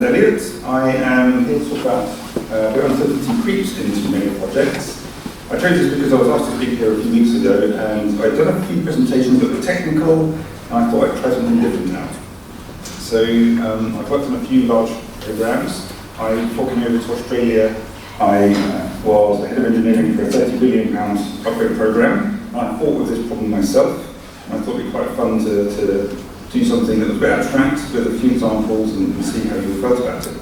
Elliot. I am here to talk about where uncertainty creeps into mega projects. I chose this because I was asked to speak here a few weeks ago, and I'd done a few presentations that were technical, and I thought I'd try something different now. So I've worked on a few large programs. Before coming over to Australia, I was the head of engineering for a £30 billion upgrade program. I fought with this problem myself, and I thought it'd be quite fun to do something that was a bit abstract with a few examples and see how you felt about it.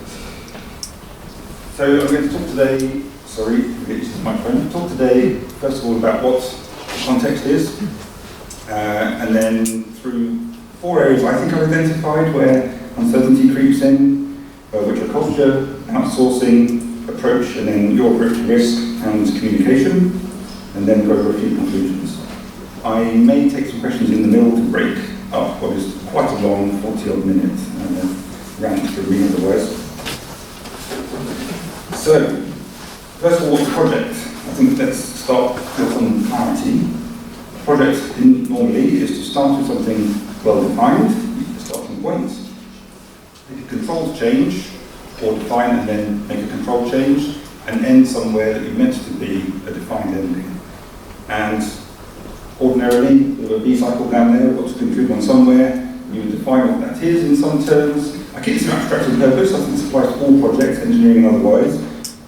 So I'm going to talk today, talk today first of all about what the context is, and then through 4 areas I think I've identified where uncertainty creeps in, which are culture, outsourcing, approach, and then your approach to risk and communication, and then go over a few conclusions. I may take some questions in the middle to break up what is quite a long 40-odd minute rant for me otherwise. So, first of all, what's a project? I think let's start with some clarity. A project normally is to start with something well-defined, a starting point, make a controlled change, or define and then make a controlled change, and end somewhere that you meant to be a defined ending. And ordinarily, with a B cycle down there, we've got to conclude on somewhere. You would define what that is in some terms. I keep this abstract on purpose. I think this applies to all projects, engineering and otherwise.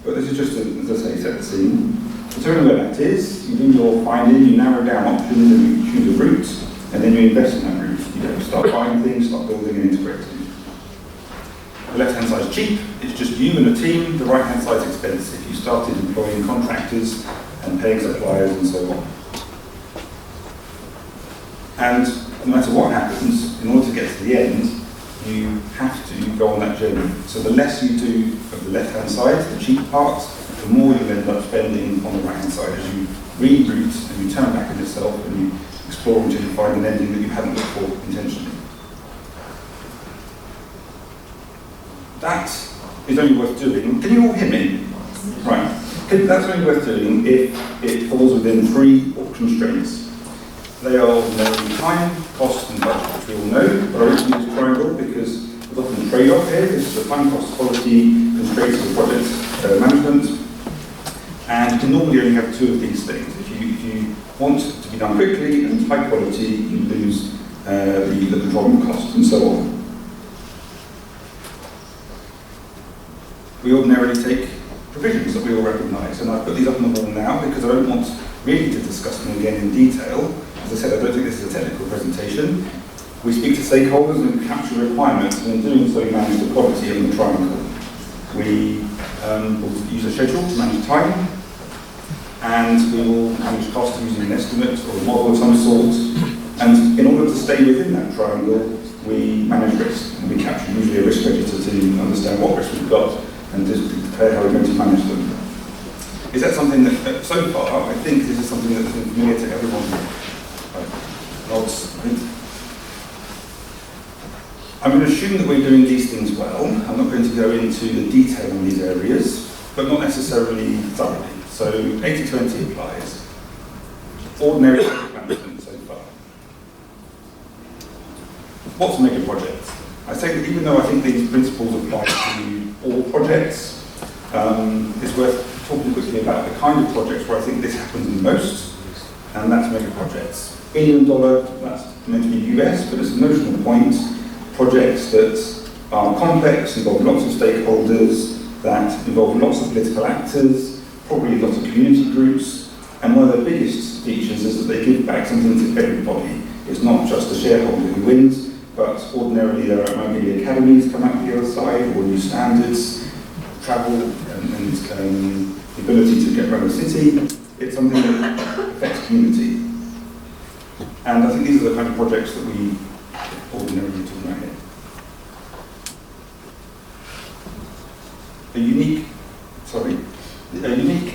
But this is just to, as I say, set the scene. Determine where that is. You do your finding, you narrow down options, and you choose a route, and then you invest in that route. You don't start buying things, start building and integrating. The left-hand side is cheap. It's just you and a team. The right-hand side is expensive. You started employing contractors and paying suppliers and so on. And no matter what happens, in order to get to the end, you have to go on that journey. So the less you do of the left-hand side, the cheap part, the more you end up spending on the right-hand side as you reroute and you turn back on yourself and you explore until you find an ending that you hadn't looked for intentionally. That is only worth doing. Can you all hear me? Right. That's only worth doing if it falls within 3 constraints. They are ordinarily time, cost, and budget, which we all know, but I want to use a triangle because there's often a trade-off here. This is the time, cost, quality constraints of project management. And you can normally only have 2 of these things. If you want it to be done quickly and high quality, you lose the control and cost, and so on. We ordinarily take provisions that we all recognise, and I've put these up on the wall now because I don't want really to discuss them again in detail. As I said, I don't think this is a technical presentation. We speak to stakeholders and capture requirements, and in doing so we manage the quality of the triangle. We will use a schedule to manage time, and we will manage cost using an estimate or a model of some sort. And in order to stay within that triangle, we manage risk, and we capture usually a risk register to understand what risk we've got and to declare how we're going to manage them. Is that something that, so far, I think this is something that's been familiar to everyone? I'm going to assume that we're doing these things well. I'm not going to go into the detail on these areas, but not necessarily thoroughly. So 80-20 applies. Ordinary project management so far. What's a mega project? I say that even though I think these principles apply to all projects, it's worth talking quickly about the kind of projects where I think this happens the most, and that's mega projects. $1 billion, that's meant to be US, but it's a notional point. Projects that are complex, involve lots of stakeholders, that involve lots of political actors, probably lots of community groups, and one of the biggest features is that they give back something to everybody. It's not just the shareholder who wins, but ordinarily there might be academies come out the other side, or new standards, travel, and the ability to get around the city. It's something that affects community. And I think these are the kind of projects that we ordinarily talk about here. A unique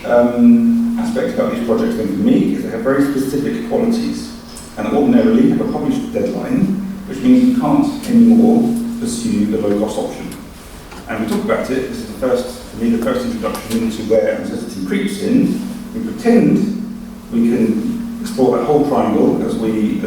aspect about these projects then for me is they have very specific qualities and ordinarily have a published deadline, which means you can't anymore pursue the low-cost option. And we talk about it, this is for me, the first introduction into where uncertainty creeps in. We pretend we can explore that whole triangle as we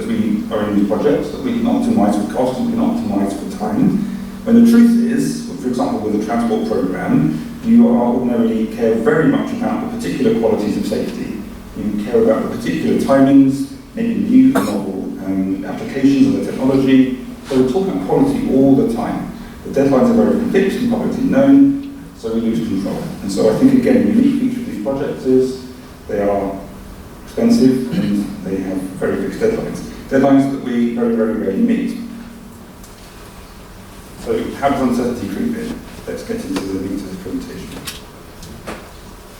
are in these projects, that we can optimise for cost and we can optimise for time. When the truth is, which for example, with a transport program, you are ordinarily care very much about the particular qualities of safety. You care about the particular timings, maybe new and novel applications of the technology. So we're talking about quality all the time. The deadlines are very fixed and publicly known, so we lose control. And so I think, again, the unique feature of these projects is they are expensive and they have very fixed deadlines. Deadlines that we very, very rarely meet. So how does uncertainty creep in? Let's get into the meat of this presentation.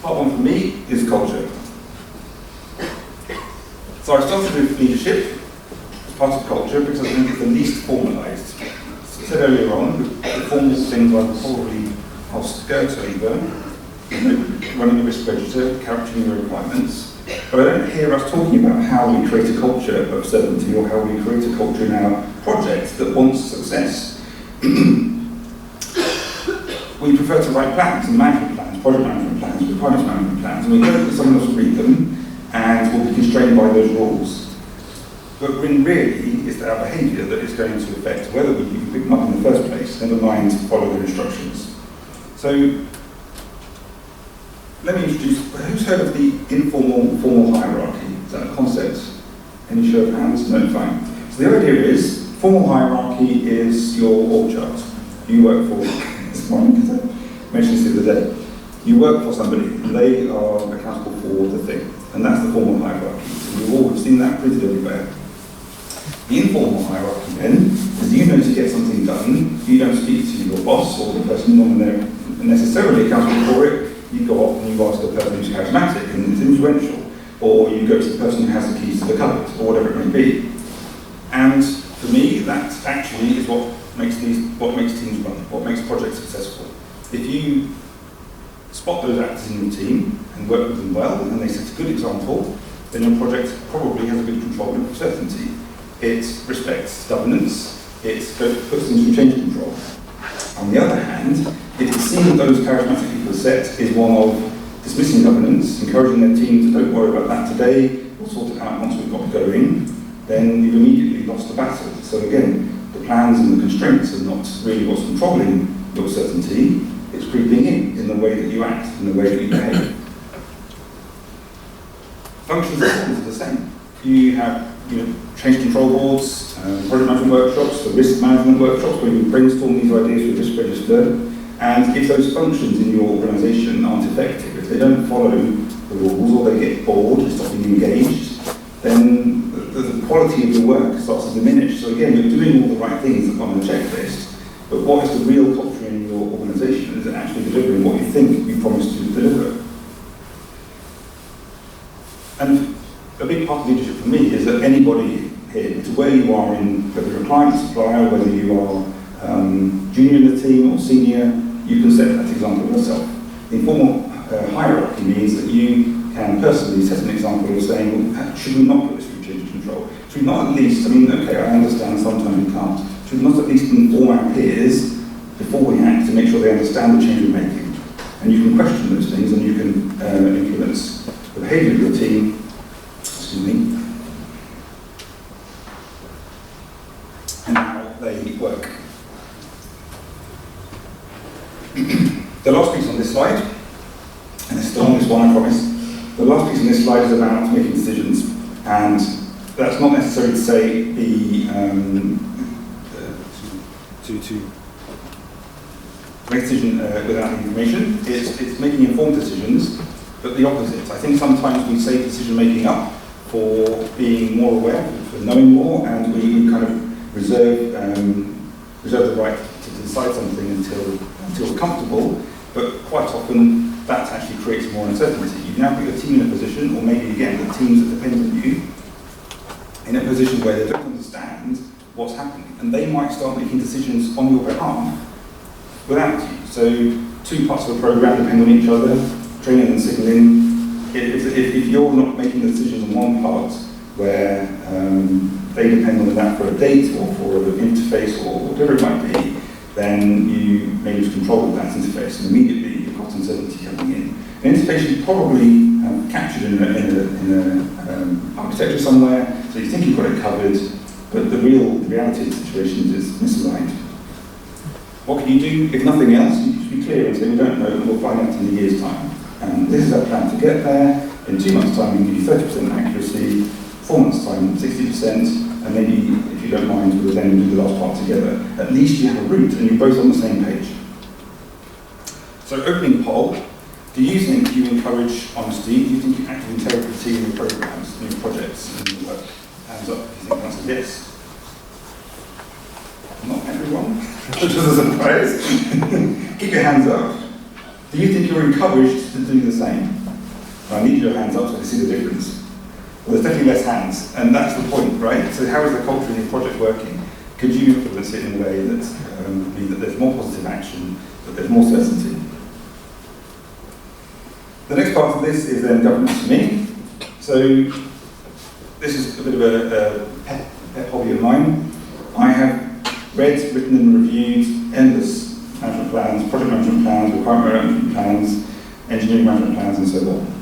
Part one for me is culture. So I started with leadership as part of culture because I think it's the least formalised. As I said earlier on, the formal things like probably I'll skirt over, running a risk register, capturing the requirements. But I don't hear us talking about how we create a culture of certainty or how we create a culture in our projects that wants success. We prefer to write plans and management plans, project management plans, requirements management plans, and we hope that someone else will read them and will be constrained by those rules. But when really, it's our behaviour that is going to affect whether we can pick them up in the first place, never mind follow their instructions. So, let me introduce, who's heard of the informal-formal hierarchy? Is that a concept? Any show of hands? No, fine. So the idea is, formal hierarchy is your org chart. You work for, this morning, because I mentioned this the other day. You work for somebody, and they are accountable for the thing. And that's the formal hierarchy. So we've all seen that printed everywhere. The informal hierarchy then is you know to get something done, you don't speak to your boss or the person not necessarily accountable for it. You go off and you ask the person who's charismatic and is influential, or you go to the person who has the keys to the cupboard, or whatever it may be. And for me, that actually is what makes teams run, what makes projects successful. If you spot those actors in your team and work with them well, and they set a good example, then your project probably has a good control of certainty. It respects governance, it puts things through change control. On the other hand, if the scene that those charismatic people set is one of dismissing governance, encouraging their team to don't worry about that today, we'll sort it out once we've got going, then you've immediately lost the battle. So again, the plans and the constraints are not really what's controlling your certainty, it's creeping in the way that you act, in the way that you behave. Functions are the same. You have change control boards, project management workshops, the risk management workshops where you brainstorm these ideas with risk register, and if those functions in your organisation aren't effective, if they don't follow the rules or they get bored, stop being engaged, then the quality of your work starts to diminish. So again, you're doing all the right things on the checklist, but what is the real culture in your organisation? Is it actually delivering what you think you promised to deliver? And a big part of leadership for me is that anybody here, to where you are in, whether you're a client, supplier, whether you are junior in the team or senior, you can set that example yourself. The informal hierarchy means that you can personally set an example of saying, well, should we not put this through change control? Should we not at least, okay, I understand sometimes we can't, should we not at least inform our peers before we act to make sure they understand the change we're making? And you can question those things and you can influence the behaviour of your team, and how they work. The last piece on this slide, and it's the longest one I promise, the last piece on this slide is about making decisions, and that's not necessarily to say to make a decision without information. It's making informed decisions, but the opposite. I think sometimes we say decision making up for being more aware, for knowing more, and we kind of reserve the right to decide something until we're comfortable, but quite often that actually creates more uncertainty. You now put your team in a position, or maybe again the teams that depend on you, in a position where they don't understand what's happening, and they might start making decisions on your behalf without you. So two parts of the program depend on each other, training and signalling. If you're not making decisions on one part where they depend on that for a date or for an interface or whatever it might be, then you may lose control of that interface and immediately you've got uncertainty coming in. An interface you probably captured in an architecture somewhere, so you think you've got it covered, but the reality of the situation is misaligned. What can you do? If nothing else, you should be clear and say, we don't know, and we'll find out in a year's time. And this is our plan to get there. In 2 months' time, we can give you 30% accuracy, 4 months' time, 60%, and maybe, if you don't mind, we'll then do the last part together. At least you have a route, and you're both on the same page. So, opening poll. Do you think you encourage honesty? Do you think you active integrity in your programs, in your projects, and your work? Hands up if you think the answer is yes. Not everyone, which was a surprise. Keep your hands up. Do you think you're encouraged to do the same? I need your hands up so I can see the difference. Well, there's definitely less hands, and that's the point, right? So how is the culture in your project working? Could you influence it in a way that means that there's more positive action, that there's more certainty? The next part of this is then governance for me. So this is a bit of a pet hobby of mine. I have read, written and reviewed endless management plans, project management plans, requirement management plans, engineering management plans and so on.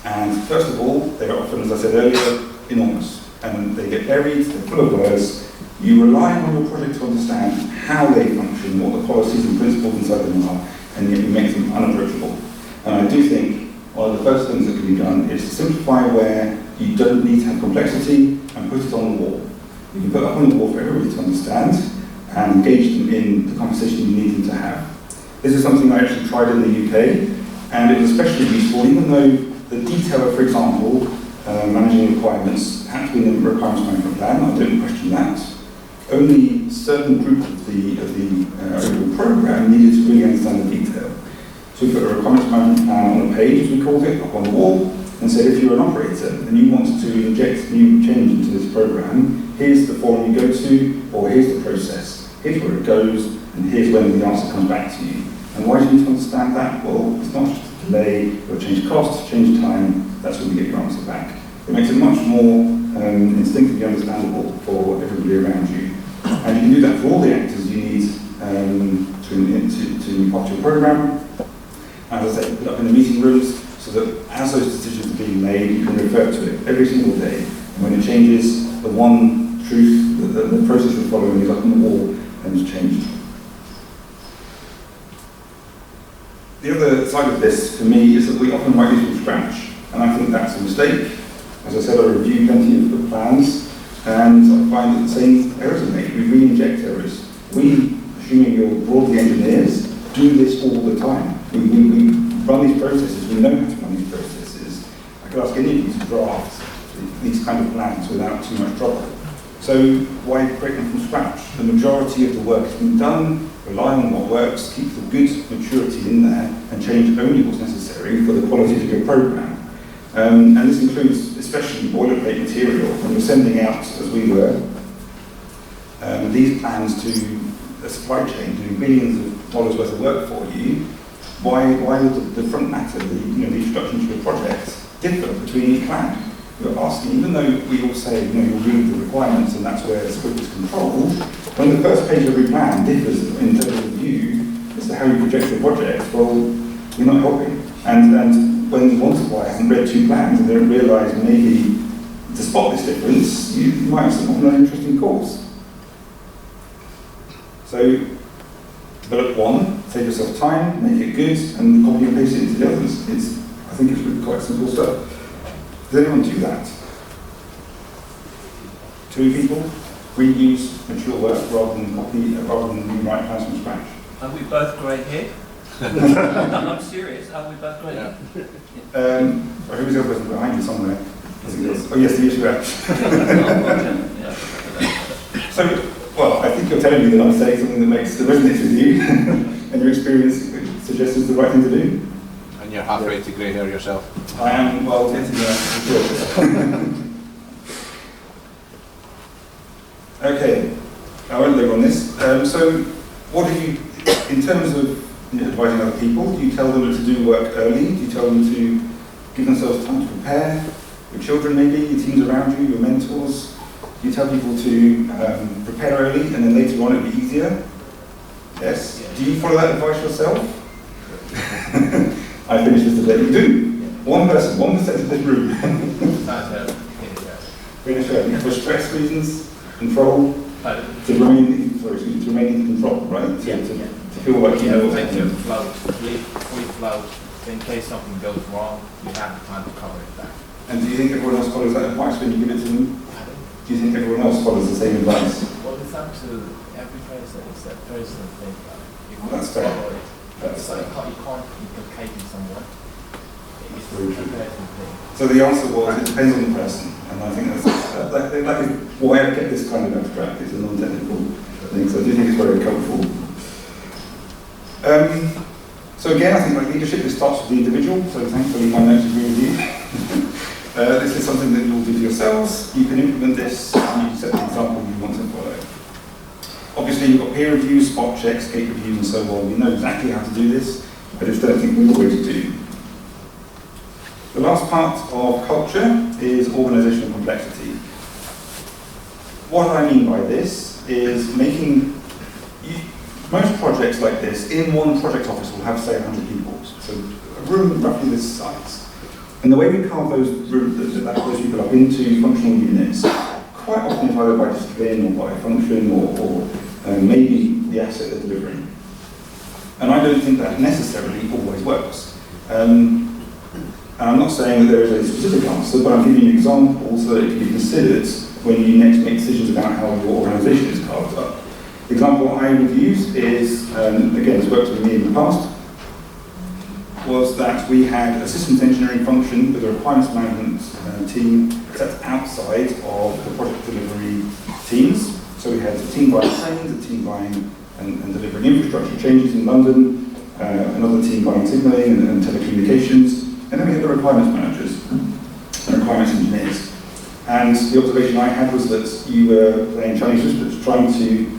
And first of all, they are often, as I said earlier, enormous. And they get buried, they're full of words. You rely on your project to understand how they function, what the policies and principles inside them are, and yet you make them unapproachable. And I do think one of the first things that can be done is to simplify where you don't need to have complexity and put it on the wall. You can put it up on the wall for everybody to understand and engage them in the conversation you need them to have. This is something I actually tried in the UK, and it was especially useful, even though the detail of, for example, managing requirements had to be in the requirements management plan. I don't question that. Only certain groups of the overall program needed to really understand the detail. So we put a requirements management plan on a page, as we called it, up on the wall, and said if you're an operator and you want to inject new change into this program, here's the form you go to, or here's the process, here's where it goes, and here's when the answer comes back to you. And why do you need to understand that? Well, it's not just a delay, it'll change costs, change time, that's when you get your answer back. It makes it much more instinctively understandable for everybody around you. And you can do that for all the actors you need to be part of your program. As I say, put up in the meeting rooms so that as those decisions are being made, you can refer to it every single day. And when it changes, the one truth, the process you're following is up on the wall and it's changed. The other side of this, for me, is that we often write these from scratch. And I think that's a mistake. As I said, I review plenty of the plans, and I find that the same errors are made. We re-inject errors. We, assuming you're broadly engineers, do this all the time. We run these processes, we know how to run these processes. I could ask any of you to draft these kind of plans without too much trouble. So why create them from scratch? The majority of the work has been done, rely on what works, keep the good maturity in there, and change only what's necessary for the quality of your program. And this includes especially boilerplate material. When you're sending out, as we were, these plans to a supply chain doing billions of dollars worth of work for you, why would the front matter, the introduction to the project, differ between each plan? You're asking, even though we all say, you'll read the requirements and that's where scope is controlled, when the first page of every plan differs in terms of view as to how you project the project, well, you're not helping. And when one supplier hasn't read 2 plans and they don't realise maybe to spot this difference, you might have some on an interesting course. So, develop one, save yourself time, make it good, and copy and paste it into the others. I think it's really quite simple stuff. Does anyone do that? 2 people? Reuse mature work rather than rewrite plans from scratch. Are we both grey here? I'm serious. Are we both grey here? Who's the other person behind you somewhere? Oh yes, the issue. So, well, I think you're telling me that I'm saying something that resonates with you, and your experience suggests it's the right thing to do. And you're halfway to grey hair yourself. I am, well, getting there. Okay, I won't live on this. So, what do you, in terms of advising other people, do you tell them to do work early? Do you tell them to give themselves time to prepare? Your children maybe, your teams around you, your mentors? Do you tell people to prepare early and then later on it'll be easier? Yes? Do you follow that advice yourself? I finished this today. You do? One person, 1% of this room. Finish early. For stress reasons, control, to remain to remain in control, right? Yeah. To feel like you know what's Take happening. to float, fully float. So in case something goes wrong, you have the time to cover it back. And do you think everyone else follows that advice when you give it to them? Do you think everyone else follows the same advice? Well, it's up to every person. It's that person thing. If you That's fair. follow it, That's it's like you can't implicate in someone. It's Very the true. person thing. So the answer was, it depends on the person. And I think that is why I get this kind of abstract. It's a non-technical thing, so I do think it's very helpful. So again, I think like leadership, it starts with the individual, so thankfully my notes agree with you. This is something that you'll do for yourselves. You can implement this, and you can set the example you want to follow. Obviously, you've got peer reviews, spot checks, gate reviews, and so on. We know exactly how to do this, but it's don't think we always do. The last part of culture is organizational complexity. What I mean by this is making most projects like this in one project office will have, say, 100 people. So a room roughly this size. And the way we carve those people up into functional units, quite often it's either by discipline or by function or maybe the asset they're delivering. And I don't think that necessarily always works. And I'm not saying that there is a specific answer, but I'm giving you an example so that it can be considered when you next make decisions about how your organisation is carved up. The example I would use is, again, it's worked with me in the past, was that we had a systems engineering function with a requirements management team set outside of the project delivery teams. So we had a team buying trains, a team buying and delivering infrastructure changes in London, another team buying signalling and telecommunications, and then we had the requirements managers and requirements engineers. And the observation I had was that you were playing Chinese whispers, trying to,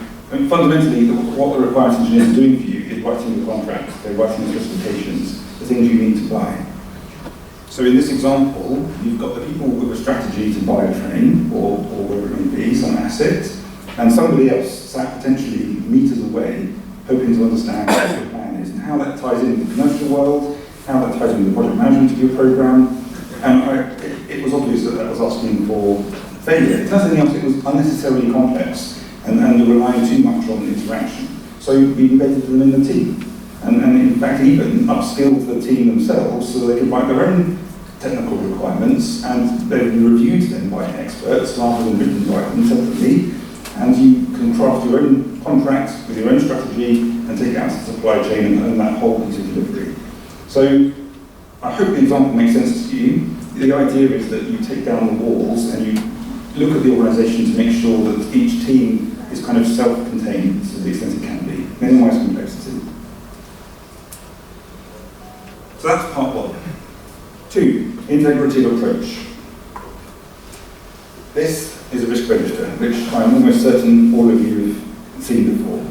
fundamentally, what the requirements engineers are doing for you is writing the contract, they're writing the specifications, the things you need to buy. So in this example, you've got the people with a strategy to buy a train, or whatever it may be, some asset, and somebody else sat potentially meters away, hoping to understand what the plan is, and how that ties in with the commercial world, how that ties in with the project management of your program. And it was obvious that that was asking for failure. If nothing else, it was unnecessarily complex, and you're relying too much on interaction. So we embedded them in the team. And in fact, even upskilled the team themselves so they could write their own technical requirements, and they would be reviewed then by experts rather than written by them separately. And you can craft your own contract with your own strategy and take it out to the supply chain and own that whole piece of delivery. So I hope the example makes sense to you. The idea is that you take down the walls and you look at the organisation to make sure that each team is kind of self-contained to the extent it can be, minimise complexity. So that's part one. 2, integrative approach. This is a risk register, which I'm almost certain all of you have seen before.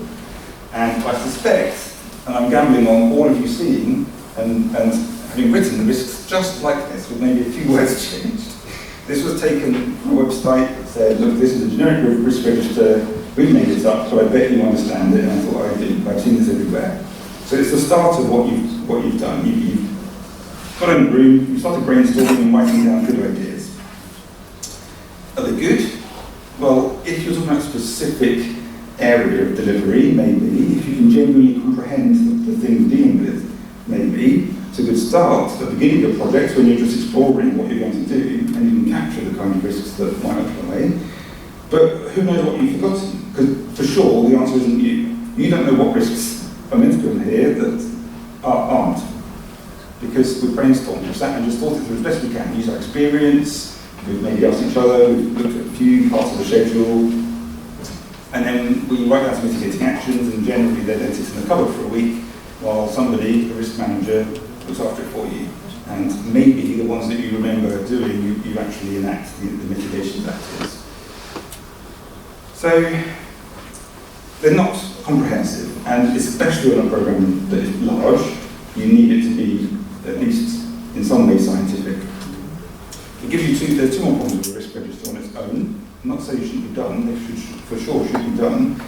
And I suspect, and I'm gambling on all of you seeing and having written the risks just like this, with maybe a few words changed. This was taken from a website that said, look, this is a generic risk register, we've made it up, so I bet you understand it, and I thought I did, I've seen this everywhere. So it's the start of what you've done. You've got in a room, you started brainstorming and writing down good ideas. Are they good? Well, if you're talking about a specific area of delivery, maybe. If you can genuinely comprehend the thing you're dealing with, maybe. It's a good start at the beginning of a project when you're just exploring what you're going to do, and you can capture the kind of risks that might apply. But who knows what you've forgotten? Because for sure, the answer isn't you. You don't know what risks are meant to be in here that aren't. Because we've brainstormed, we've sat and just thought it through as best we can. Use our experience, we've maybe asked each other, we've looked at a few parts of the schedule, and then we write down some mitigating actions, and generally they then sit in the cupboard for a week while somebody, the risk manager, looks after it for you. And maybe the ones that you remember doing, you actually enact the mitigation tactics. So they're not comprehensive, and especially on a program that is large, you need it to be at least in some way scientific. It gives you there's 2 more points of the risk register on its own. I'm not saying it shouldn't be done, they for sure should be done,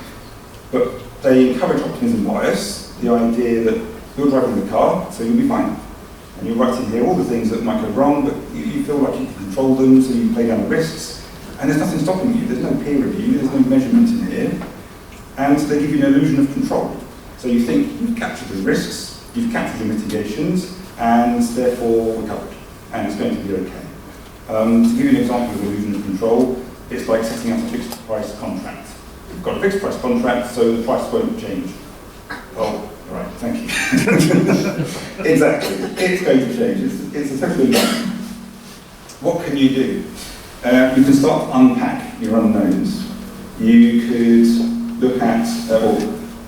but they encourage optimism bias, the idea that you're driving the car, so you'll be fine. And you're writing here all the things that might go wrong, but you feel like you can control them, so you play down the risks, and there's nothing stopping you. There's no peer review, there's no measurement in here, and they give you an illusion of control. So you think you've captured the risks, you've captured the mitigations, and therefore we're covered, and it's going to be okay. To give you an example of illusion of control, it's like setting up a fixed price contract. You've got a fixed price contract, so the price won't change. Oh, right, thank you. Exactly, it's going to change. It's essentially like, what can you do? You can start to unpack your unknowns. You could look at,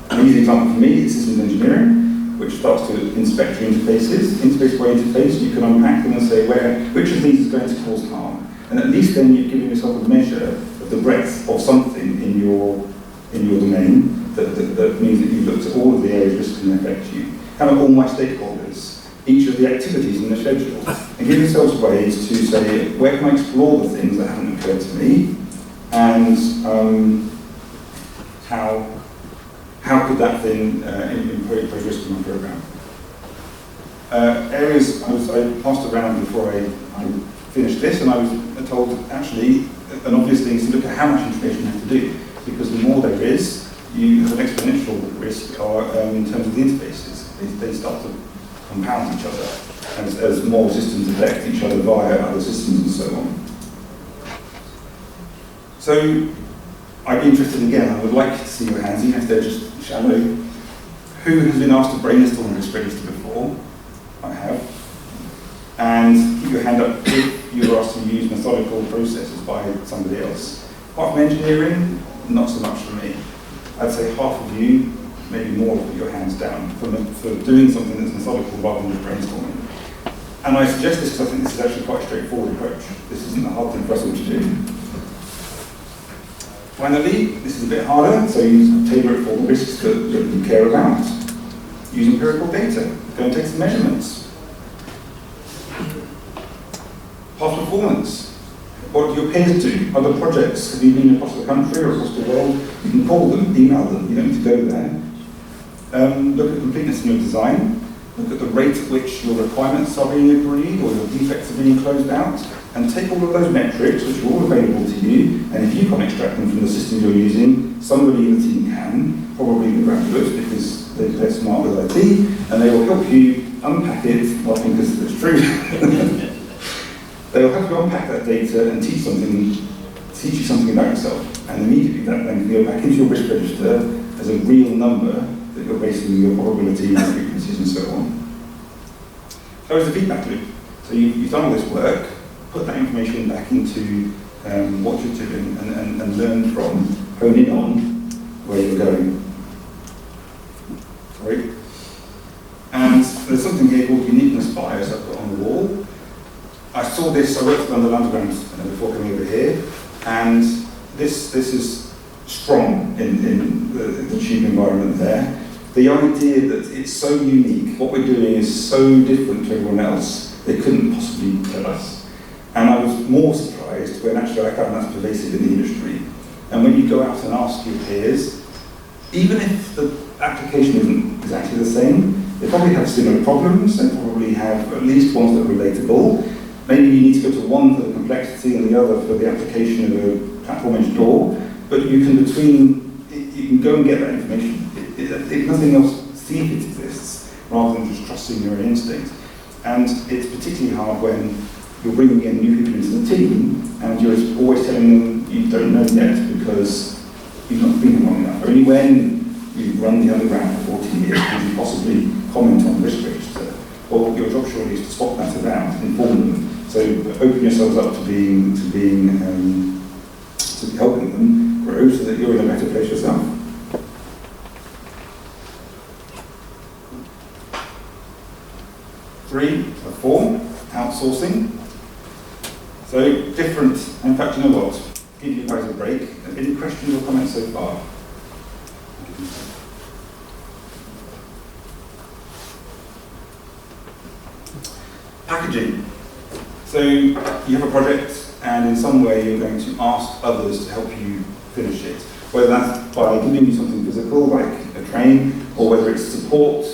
an easy example for me is systems engineering, which starts to inspect your interfaces. Interface by interface, you can unpack them and say which of these is going to cause harm. And at least then you've given yourself a measure of the breadth of something in your domain that means that you've looked at all of the areas which can affect you. Count all my stakeholders, each of the activities in the schedule, and give yourselves ways to say, where can I explore the things that haven't occurred to me, and how could that then impose risk in my program? Areas I passed around before I finished this, and I was told, actually, an obvious thing is to look at how much information you have to do, because the more there is, you have an exponential risk in terms of the interfaces. They start to compound each other as more systems affect each other via other systems and so on. So, I'd be interested again, I would like to see your hands, even if they're just shallow. Who has been asked to brainstorm this register before? I have. And keep your hand up if you were asked to use methodical processes by somebody else. Apart from engineering, not so much for me. I'd say half of you, maybe more, put your hands down for doing something that's methodical rather than just brainstorming. And I suggest this because I think this is actually quite a straightforward approach. This isn't a hard thing for us all to do. Finally, this is a bit harder, so you tailor it for the risks that you care about. Use empirical data. Go and take some measurements. Past performance. What do your peers do? Other projects? Have you been across the country or across the world? You can call them, email them, you don't need to go there. Look at completeness in your design. Look at the rate at which your requirements are being agreed or your defects are being closed out. And take all of those metrics, which are all available to you, and if you can't extract them from the system you're using, somebody in the team can, probably the graduates, because they're smart with IT, and they will help you unpack it, laughing because it's true. They will help you unpack that data and teach you something about yourself. And immediately that then can go back into your risk register as a real number that you're basing your probability, frequencies, and so on. So it's a feedback loop. So you've done all this work, put that information back into what you're doing and learn from, hone in on where you're going. Sorry. And there's something here called uniqueness bias I've got on the wall. I saw this, I worked on the Underground before coming over here, and this is strong in the tube environment there. The idea that it's so unique, what we're doing is so different to everyone else, they couldn't possibly tell us. And I was more surprised when actually I found that's pervasive in the industry. And when you go out and ask your peers, even if the application isn't exactly the same, they probably have similar problems, they probably have at least ones that are relatable. Maybe you need to go to one for the complexity and the other for the application of a platform edge door, but you can go and get that information. If nothing else, see if it exists, rather than just trusting your own instinct. And it's particularly hard when you're bringing in new people into the team and you're always telling them you don't know yet because you've not been here long enough. Only when you've run the Underground for 14 years can you possibly comment on the risk register. Well, your job surely is to spot that around, inform them. So open yourselves up to helping them grow so that you're in a better place yourself. Four, outsourcing. So different, in fact, you know what? Give you guys a break. Any questions or comments so far? Packaging. So you have a project and in some way you're going to ask others to help you finish it. Whether that's by giving you something physical like a train, or whether it's support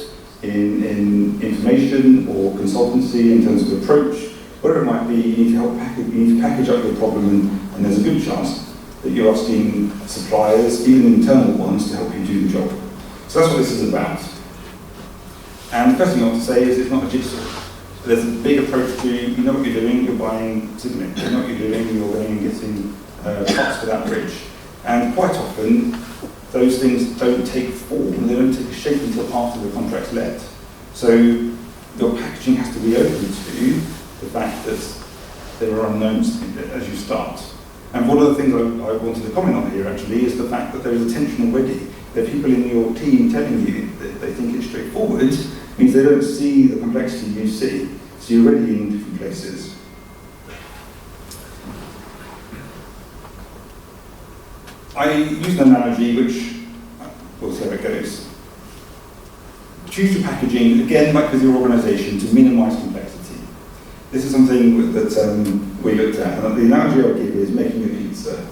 in information or consultancy in terms of approach, whatever it might be, you need to help package, you need to package up your problem and there's a good chance that you're asking suppliers, even internal ones, to help you do the job. So that's what this is about. And the first thing I want to say is it's not a jigsaw. There's a big approach to, you know what you're doing, you're buying cement. You know what you're doing, you're going and getting parts for that bridge. And quite often, those things don't take form, they don't take shape until after the contract's let. So your packaging has to be open to the fact that there are unknowns as you start. And one of the things I wanted to comment on here actually is the fact that there is a tension already. There are people in your team telling you that they think it's straightforward, means they don't see the complexity you see. So you're already in different places. I use an analogy which, we'll see how it goes. Choose your packaging, again, like with your organisation, to minimise complexity. This is something that we looked at, and the analogy I'll give is making a pizza.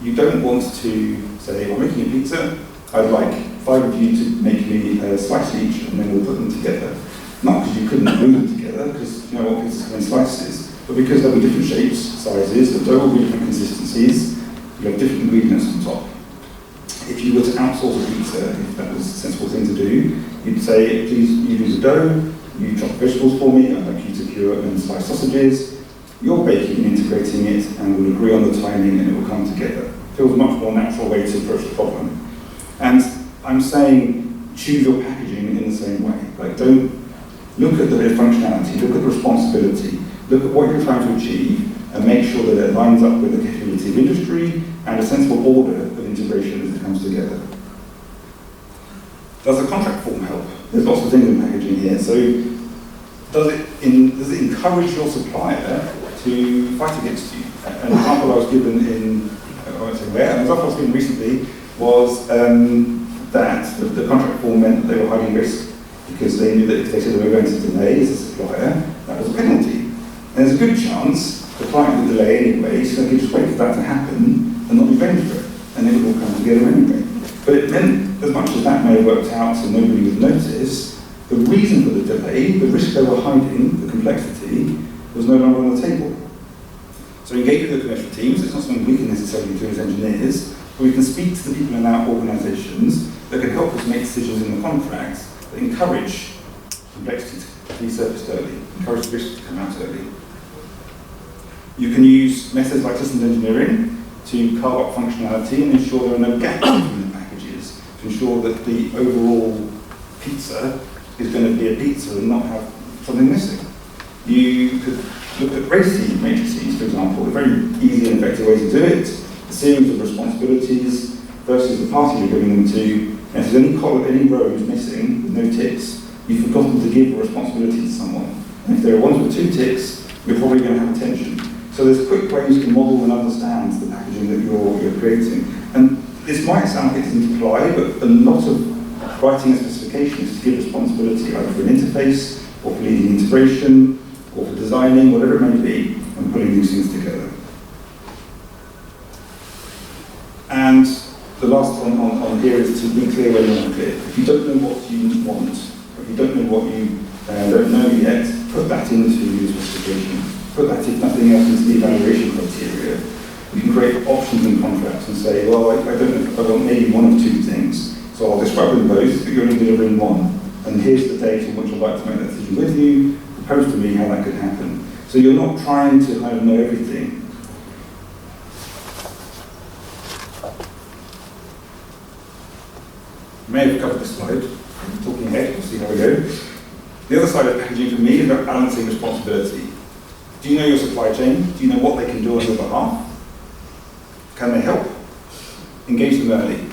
You don't want to say, I'm making a pizza, I'd like 5 of you to make me a slice each, and then we'll put them together. Not because you couldn't glue them together, because you know what, pizzas come in slices, but because there'll be different shapes, sizes, the dough will be different consistencies, you have different ingredients on top. If you were to outsource a pizza, if that was a sensible thing to do, you'd say, please, you do the dough, you chop vegetables for me, I'd like you to cure and slice sausages, you're baking and integrating it, and we'll agree on the timing and it will come together. Feels a much more natural way to approach the problem. And I'm saying, choose your packaging in the same way. Like, don't look at the functionality, look at the responsibility, look at what you're trying to achieve, and make sure that it lines up with the capability of industry and a sensible order of integration as it comes together. Does the contract form help? There's lots of things in packaging here. So does it encourage your supplier to fight against you? An example I was given I won't say where, an example I was given recently was that the contract form meant that they were hiding risk because they knew that if they said they were going to delay as a supplier, that was a penalty. And there's a good chance the client would delay anyway, so they could just wait for that to happen and not be blamed for it, and it would all come together anyway. But it meant, as much as that may have worked out so nobody would notice, the reason for the delay, the risk they were hiding, the complexity, was no longer on the table. So engage with the commercial teams. It's not something we can necessarily do as engineers, but we can speak to the people in our organisations that can help us make decisions in the contracts that encourage complexity to be surfaced early, encourage risks to come out early. You can use methods like systems engineering to carve up functionality and ensure there are no gaps between the packages, to ensure that the overall pizza is going to be a pizza and not have something missing. You could look at race matrices, for example, a very easy and effective way to do it, a series of responsibilities versus the party you're giving them to. And if there's any rows missing with no ticks, you've forgotten to give a responsibility to someone. And if there are ones with 2 ticks, you're probably going to have tension. So there's quick ways to model and understand the packaging that you're creating. And this might sound like it doesn't apply, but a lot of writing a specification is to give responsibility either for an interface, or for leading integration, or for designing, whatever it may be, and putting these things together. And the last one on here is to be clear when you're unclear. If you don't know what you want, or if you don't know what you don't know yet, put that into the specification. Put that, if nothing else, into the evaluation criteria. You can create options in contracts and say, well, I don't know, I want maybe one of 2 things. So I'll describe them both, but you're only delivering one. And here's the date on which I'd like to make that decision with you. Propose to me how that could happen. So you're not trying to kind of know everything. I may have covered this slide. I'm talking ahead, we'll see how we go. The other side of packaging for me is about balancing responsibility. Do you know your supply chain? Do you know what they can do on your behalf? Can they help? Engage them early.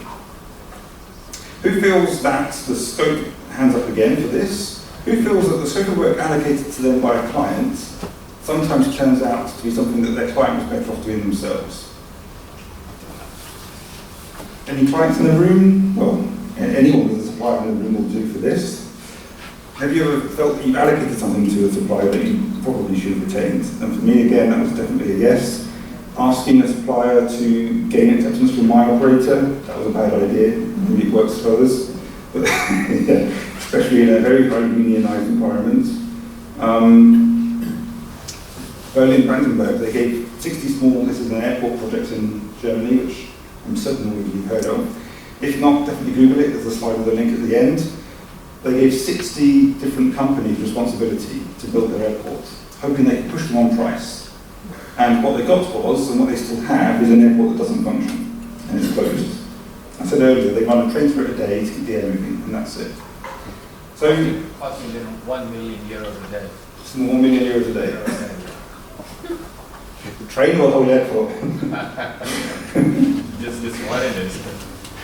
Who feels that the scope, hands up again for this, who feels that the scope of work allocated to them by a client sometimes turns out to be something that their client was better off doing themselves? Any clients in the room? Well, anyone with a supplier in the room will do for this. Have you ever felt that you've allocated something to a supplier that you probably should have retained? And for me, again, that was definitely a yes. Asking a supplier to gain acceptance from my operator, that was a bad idea. Maybe it works for others, but yeah, especially in a very highly unionised environment. Berlin Brandenburg, they gave 60 small, this is an airport project in Germany, which I'm certain you've heard of. If not, definitely Google it. There's a slide with a link at the end. They gave 60 different companies responsibility to build their airports, hoping they could push them on price. And what they got was, and what they still have, is an airport that doesn't function, and it's closed. I said earlier, they run a train through it a day to keep the air moving, and that's it. So, Costing them €1 million a day. it's more 1 million euros a day. The train or the whole airport? Just one it is.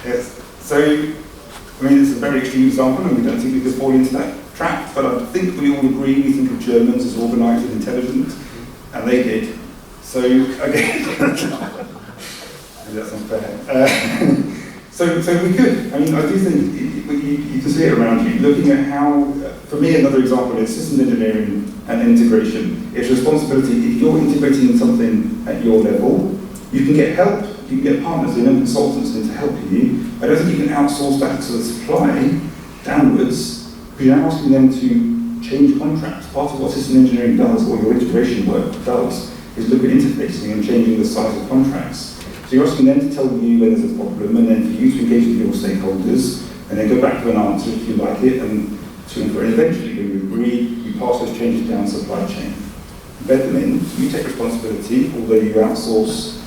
Yes. So, I mean, it's a very extreme example, and we don't think we could fall into that trap, but I think we all agree we think of Germans as organised and intelligent, and they did. So, again, maybe that's unfair. So we could. I mean, I do think you can see it around you. Looking at how, for me, another example is systems engineering and integration. It's responsibility. If you're integrating something at your level, you can get help. You can get partners in and consultants in to help you. I don't think you can outsource that to the supply downwards, because you're now asking them to change contracts. Part of what system engineering does, or your integration work does, is look at interfacing and changing the size of contracts. So you're asking them to tell you when there's a problem, and then for you to engage with your stakeholders, and then go back to an answer if you like it, and to infer. And eventually, when you agree, you pass those changes down the supply chain. Bed them in, you take responsibility, although you outsource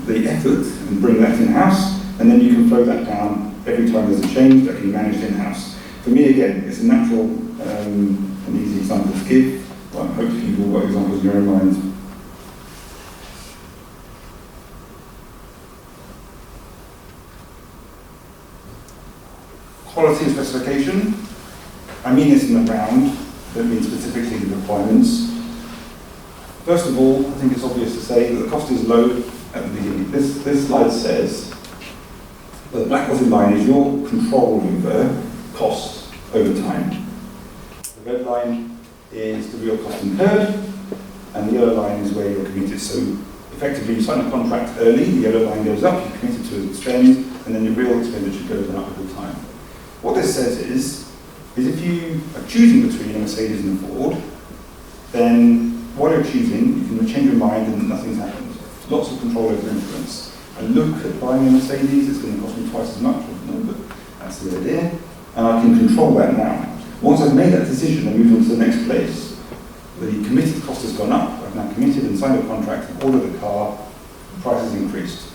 the effort and bring that in-house, and then you can flow that down every time there's a change that can be managed in-house. For me, again, it's a natural and easy example to give, but hopefully you've all got examples in your own mind. Quality and specification. I mean this in the round, don't mean specifically the requirements. First of all, I think it's obvious to say that the cost is low at the beginning. This slide says the black dotted line is your control over cost over time. The red line is the real cost incurred, and the yellow line is where you're committed. So effectively, you sign a contract early, the yellow line goes up, you're committed to spend, and then your real expenditure goes down over time. What this says is if you are choosing between a Mercedes and a Ford, then while you're choosing, you can change your mind and nothing's happened. Lots of control over influence. I look at buying a Mercedes, it's going to cost me twice as much, but that's the idea, and I can control that now. Once I've made that decision and moved on to the next place, the committed cost has gone up, I've now committed and signed a contract and ordered the car, the price has increased.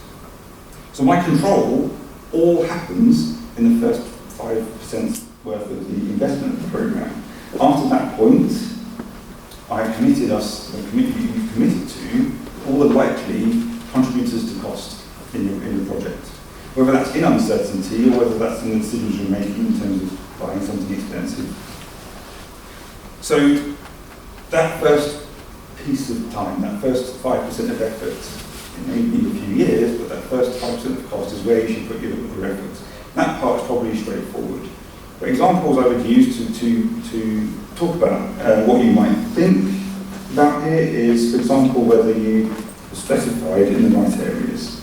So my control all happens in the first 5% worth of the investment of the program. After that point, I've committed you've committed to all the likely contributors to cost in the project. Whether that's in uncertainty or whether that's in the decisions you're making in terms of buying something expensive. So that first piece of time, that first 5% of effort, it may be a few years, but that first 5% of cost is where you should put your effort. That part's probably straightforward. But examples I would use to talk about what you might think about here is, for example, whether you specified in the right areas.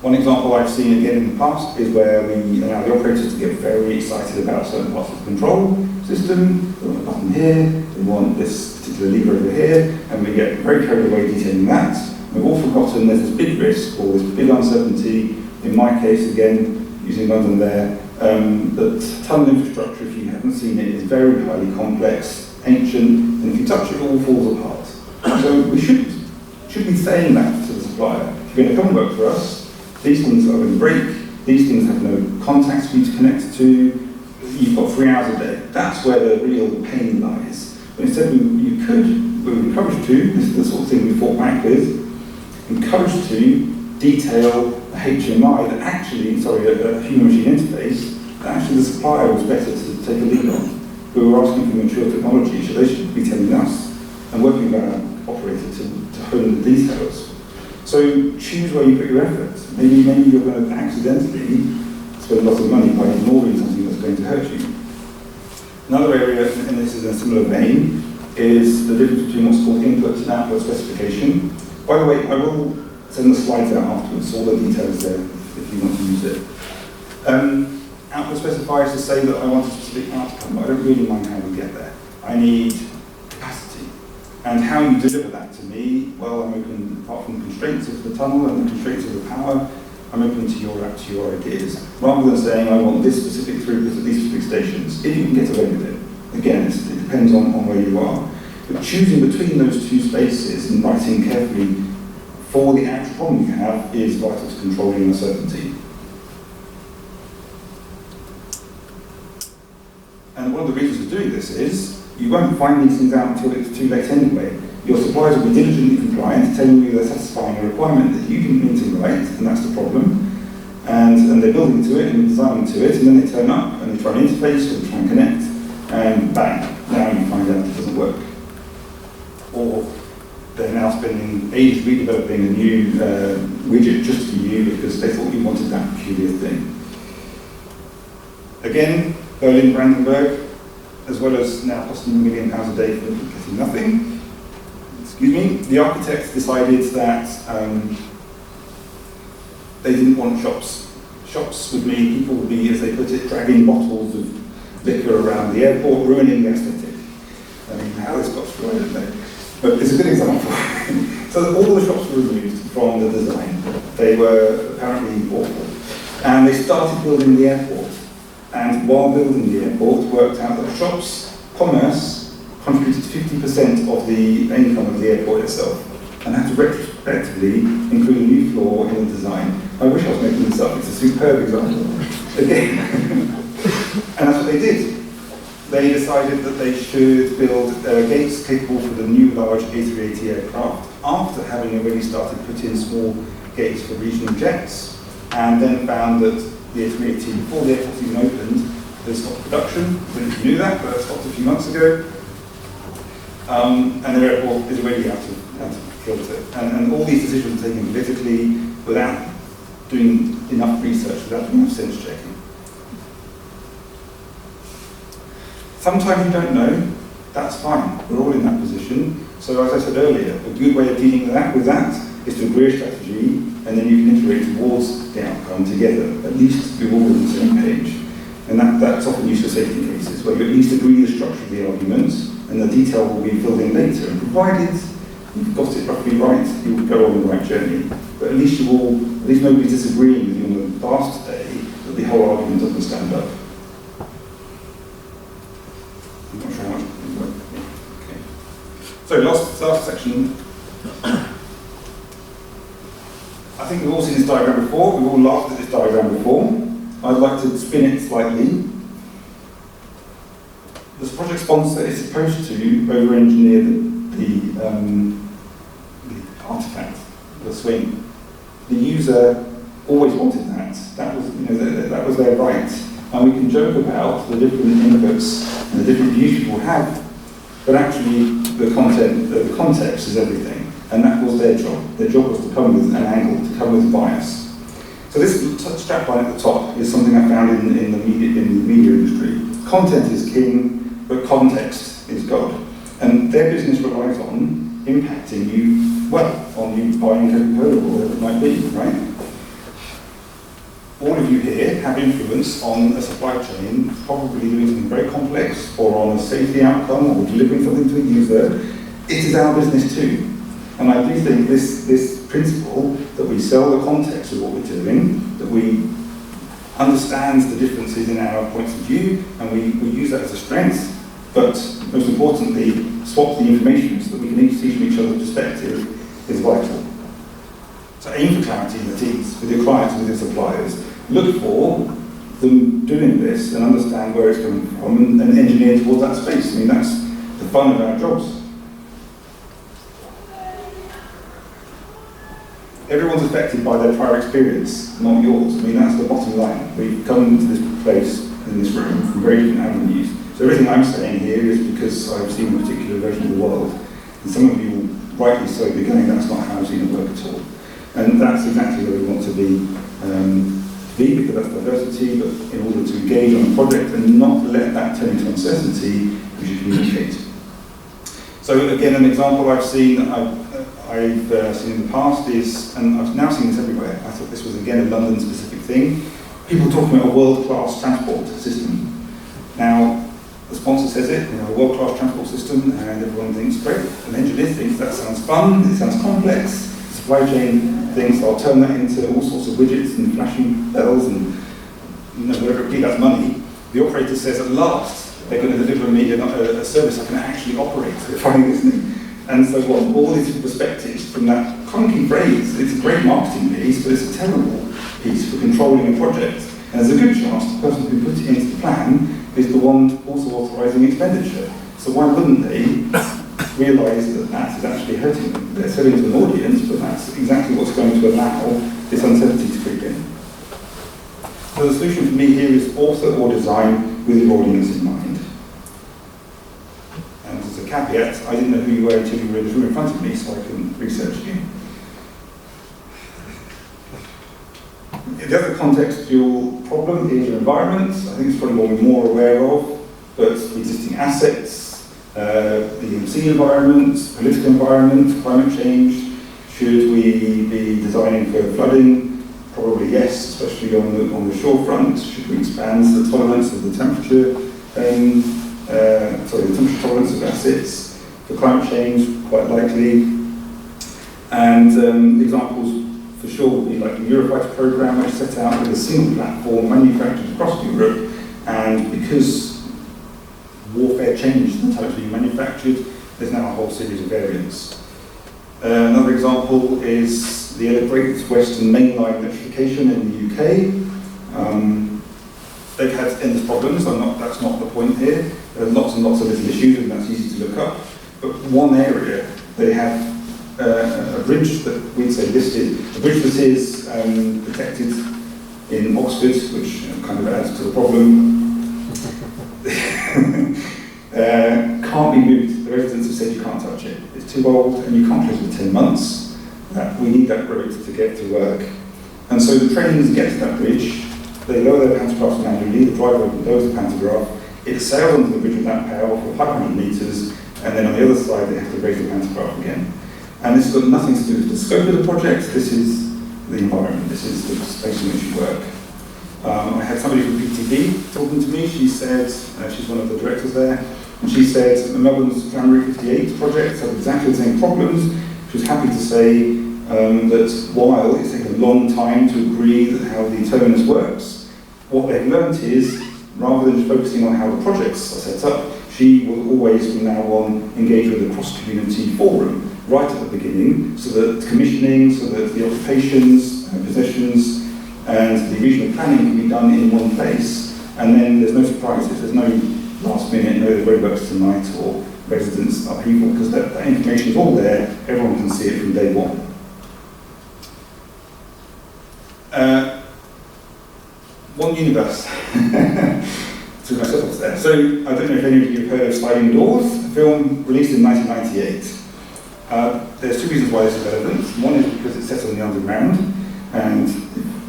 One example I've seen again in the past is where we allow the operators to get very excited about certain parts of the control system. They want a button here, they want this particular lever over here, and we get very carried away detailing that. We've all forgotten there's this big risk or this big uncertainty. In my case, again, using London there, that tunnel infrastructure, if you haven't seen it, is very highly complex, ancient, and if you touch it, it all falls apart. So we should be saying that to the supplier. If you're going to come and work for us, these things are going to break, these things have no contacts for you to connect to, you've got 3 hours a day. That's where the real pain lies. But instead, we were encouraged to, this is the sort of thing we fought back with, encouraged to detail a HMI that actually, a human-machine interface, that actually the supplier was better to take a lead on. We were asking for mature technology, so they should be telling us and working with our operator to hone the details. So choose where you put your effort. Maybe you're going to accidentally spend lots of money by ignoring something that's going to hurt you. Another area, and this is in a similar vein, is the difference between what's called input and output specification. By the way, I will send the slides out afterwards, all the details there if you want to use it. Output specifiers to say that I want a specific outcome, but I don't really mind how we get there. I need capacity. And how you deliver that to me, well, I'm open, apart from the constraints of the tunnel and the constraints of the power, I'm open to your ideas. Rather than saying, I want this specific throughput at these specific stations, if you can get away with it. Again, it depends on where you are. But choosing between those two spaces and writing carefully for the actual problem you have is vital to controlling uncertainty. And one of the reasons for doing this is, you won't find these things out until it's too late anyway. Your suppliers will be diligently compliant, telling you they're satisfying a requirement that you didn't mean to write, and that's the problem. And they're building to it and designing to it, and then they turn up and they try and interface and try and connect, and bang, now you find out it doesn't work. Or they're now spending ages redeveloping a new widget just for you because they thought you wanted that peculiar thing. Again, Berlin, Brandenburg, as well as now costing £1 million a day for getting nothing. Excuse me. The architects decided that they didn't want shops. Shops would mean people would be, as they put it, dragging bottles of liquor around the airport, ruining the aesthetic. I mean, how this got through, I don't know. But it's a good example. So all the shops were removed from the design. They were apparently awful. And they started building the airport. And while building the airport, worked out that shops, commerce, contributed 50% of the income of the airport itself. And had to retrospectively include a new floor in the design. I wish I was making this up, it's a superb example. Again. And that's what they did. They decided that they should build gates capable for the new large A380 aircraft after having already started putting small gates for regional jets, and then found that the A380, before the airport even opened, they stopped production. I don't know if you knew that, but it stopped a few months ago. And their airport is already out of kilter. And all these decisions are taken politically without doing enough research, without doing enough sense checking. Sometimes you don't know, that's fine. We're all in that position. So as I said earlier, a good way of dealing with that is to agree a strategy, and then you can iterate towards the outcome together. At least you're all on the same page. And that's often used for safety cases, where you at least agree the structure of the arguments, and the detail will be filled in later. And provided you've got it roughly right, you will go on the right journey. But at least nobody's disagreeing with you on the last day that the whole argument doesn't stand up. I'm not sure how much. Okay. So last section. I think we've all seen this diagram before. We've all laughed at this diagram before. I'd like to spin it slightly. The project sponsor is supposed to over-engineer the artifact, the swing. The user always wanted that. That was their right. And we can joke about the different inputs and the different views people have, but actually the context is everything. And that was their job. Their job was to come with an angle, to come with bias. So this strapline at the top is something I found in the media industry. Content is king, but context is God. And their business relies on impacting you, well, on you buying Coca-Cola or whatever it might be, right? All of you here have influence on a supply chain, probably doing something very complex, or on a safety outcome, or delivering something to a user. It is our business too. And I do think this principle that we sell the context of what we're doing, that we understand the differences in our points of view, and we use that as a strength, but most importantly, swap the information so that we can each see from each other's perspective is vital. So aim for clarity and at ease with your clients and with your suppliers. Look for them doing this and understand where it's coming from and engineer towards that space. I mean, that's the fun of our jobs. Everyone's affected by their prior experience, not yours. I mean, that's the bottom line. We've come to this place, in this room, from very different avenues. So everything I'm saying here is because I've seen a particular version of the world. And some of you, rightly so, be going, that's not how I've seen it work at all. And that's exactly where we want to be, because that's diversity, but in order to engage on a project and not let that turn into uncertainty, we should communicate. So again, an example I've seen in the past is, and I've now seen this everywhere, I thought this was again a London-specific thing, people talking about a world-class transport system. Now, the sponsor says it, you know, a world-class transport system, and everyone thinks, great. An engineer thinks that sounds fun, it sounds complex. The supply chain thinks, I'll turn that into all sorts of widgets and flashing bells and, you know, whatever it be, that's money. The operator says, at last, they're going to deliver me a service I can actually operate. They're finding this thing. And so what, all this perspective from that clunky phrase, it's a great marketing piece, but it's a terrible piece for controlling a project. And there's a good chance the person who put it into the plan is the one also authorising expenditure. So why wouldn't they realise that that is actually hurting them? They're selling to an audience, but that's exactly what's going to allow this uncertainty to creep in. So the solution for me here is author or design with your audience in mind. And as a caveat, I didn't know who you were until you were in the room in front of me, so I couldn't research you. The other contextual problem is your environment. I think it's probably what we're more aware of, but existing assets, the EMC environment, political environment, climate change. Should we be designing for flooding? Probably yes, especially on the shore front. Should we expand the tolerance of the temperature, the temperature tolerance of assets for climate change? Quite likely. And examples for sure would be like the Eurofighter program, which set out with a single platform manufactured across Europe, and because warfare changed the types being manufactured, there's now a whole series of variants. Another example is the Elliot Western mainline electrification in the UK. They've had endless problems, that's not the point here. There are lots and lots of little issues, and that's easy to look up. But one area, they have a bridge that we'd say listed, a bridge that is protected in Oxford, which kind of adds to the problem. Can't be moved. The residents have said you can't touch it. It's too old and you can't close it for 10 months. We need that road to get to work. And so the trains get to that bridge, they lower their pantographs manually, the driver lowers the pantograph, it sails onto the bridge with that power for 500 metres, and then on the other side they have to raise the pantograph again. And this has got nothing to do with the scope of the project, this is the environment, this is the space in which you work. I had somebody from PTV talking to me. She said, she's one of the directors there, and she said the Melbourne's January 58 project had exactly the same problems. She was happy to say that while it's taken a long time to agree that how the terminus works, what they've learned is, rather than just focusing on how the projects are set up, she will always from now on engage with a cross-community forum right at the beginning, so that commissioning, so that the occupations, possessions, and the regional planning can be done in one place, and then there's no surprises, there's no last minute, no the road works tonight, or residents upheaval, because that information is all there, everyone can see it from day one. One universe. To myself off there. So, I don't know if any of you have heard of Sliding Doors, a film released in 1998. There's two reasons why this is relevant. One is because it's set on the underground, and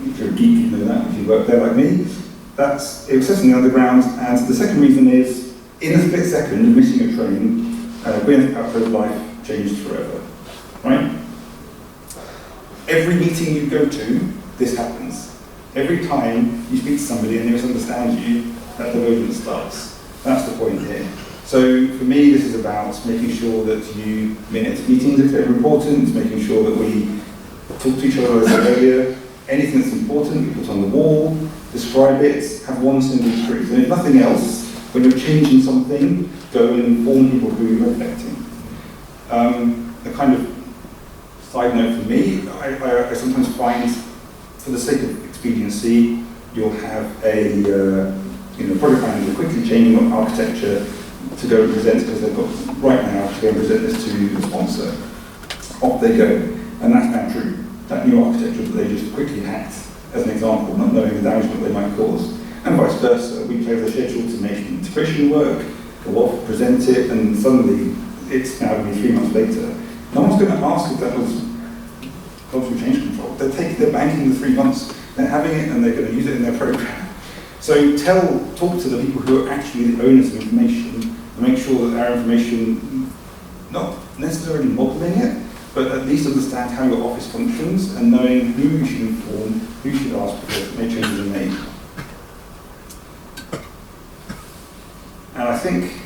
if you're a geek, you know that, if you work there like me. It was set on the underground, and the second reason is, in a split second, missing a train, Gwyneth Paltrow's life changed forever. Right? Every meeting you go to, this happens. Every time you speak to somebody and they misunderstand you, that divergence starts. That's the point here. So for me, this is about making sure that you minute meetings if they're important, it's making sure that we talk to each other, as I said earlier. Anything that's important, we put on the wall, describe it, have one single truth. And if nothing else, when you're changing something, go and inform people who you're affecting. A kind of side note for me, I sometimes find, for the sake of expediency, you'll have a project manager quickly changing architecture to go and present, because they've got right now to go and present this to the sponsor. Off they go, and that's now true. That new architecture that they just quickly hacked, as an example, not knowing the damage that they might cause. And vice versa, we play with the schedule to make integration work, go off, present it, and suddenly it's now going to be 3 months later. No one's going to ask if that was gone through change control. They're banking the 3 months, they're having it, and they're going to use it in their program. So talk to the people who are actually the owners of information, and make sure that our information, not necessarily modeling it, but at least understand how your office functions, and knowing who you should inform, who you should ask before changes are made. And I think,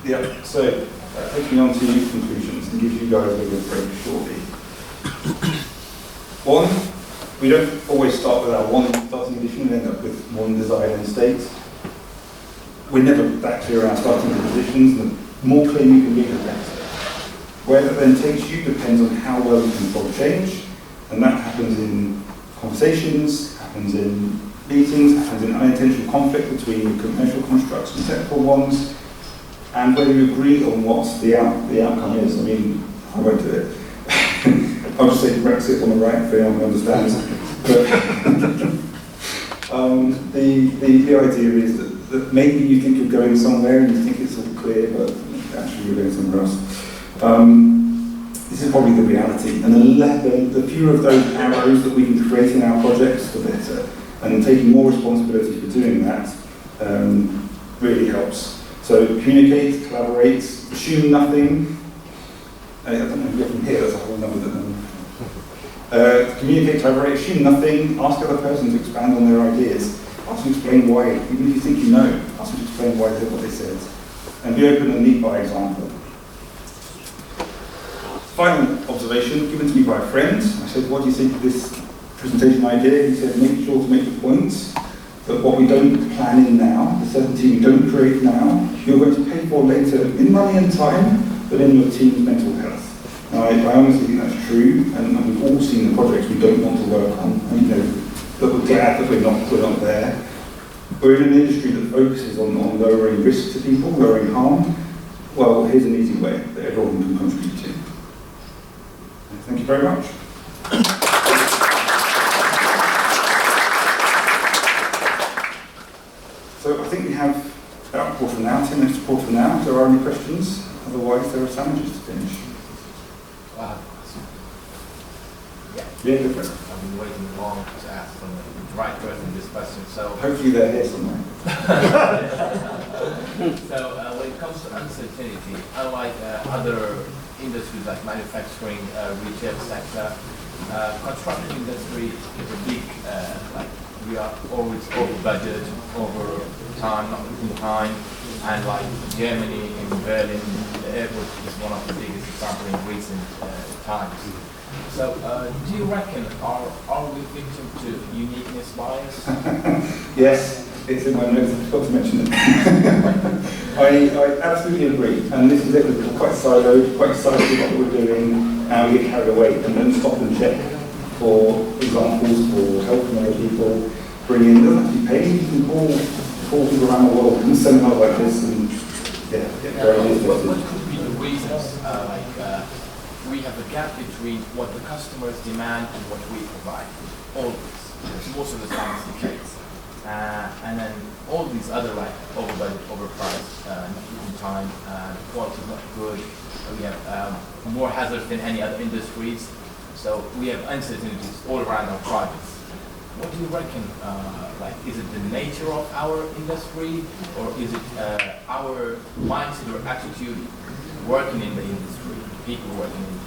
yeah, so taking on to conclusions and give you guys a little break shortly. One, we don't always start with our one starting edition, we end up with one design and state. We're never that clear around starting with editions, the more clear you can be, the better. Where that then takes you depends on how well you control change, and that happens in conversations, happens in meetings, happens in unintentional conflict between commercial constructs and technical ones, and whether you agree on what the outcome is. I mean, I won't do it. I'll just say Brexit on the right for anyone who understands. But the idea is that maybe you think you're going somewhere and you think it's all clear, but actually you're going somewhere else. This is probably the reality, and the fewer of those arrows that we can create in our projects, the better. And taking more responsibility for doing that really helps. So communicate, collaborate, assume nothing. I don't know if you can hear, that's a whole number that communicate, collaborate, assume nothing, ask the other person to expand on their ideas. Ask them to explain why, even if you think you know, ask them to explain why they did what they said. And be open and lead by example. Final observation, given to me by a friend. I said, what do you think of this presentation idea? He said, make sure to make the point that what we don't plan in now, the certainty we don't create now, you're going to pay for later in money and time, but in your team's mental health. Now, I honestly think that's true, and we've all seen the projects we don't want to work on, and that we're glad that we're not there. We're in an industry that focuses on lowering risk to people, lowering harm. Well, here's an easy way that everyone can contribute to. Thank you very much. So I think we have about a quarter of an hour, 10 minutes to quarter of an hour. If there are any questions, otherwise there are sandwiches to finish. Wow. Yeah, go for it. I've been waiting long to ask from the right person this question. So Hopefully they're here somewhere. So when it comes to uncertainty, unlike other industries like manufacturing, retail sector, construction industry is a big, we are always over budget, over time, not in time, and like Germany, in Berlin, the airport is one of the biggest examples in recent times. So, do you reckon, are we victim to uniqueness bias? Yes, it's in my notes, I forgot to mention it. I absolutely agree, and this is it, we're quite siloed, quite excited about what we're doing, and we get carried away, and then stop and check for examples, for help from other people, bring in, doesn't have to be paid, you can call people around the world, and seminars like this, and what could be the reasons, we have a gap between what the customers demand and what we provide, always, most of the time it's the case. And then all these other over budget, overpriced, not in time, the quality is not good. We have more hazards than any other industries. So we have uncertainties all around our projects. What do you reckon? Is it the nature of our industry, or is it our mindset or attitude working in the industry, people working in the industry?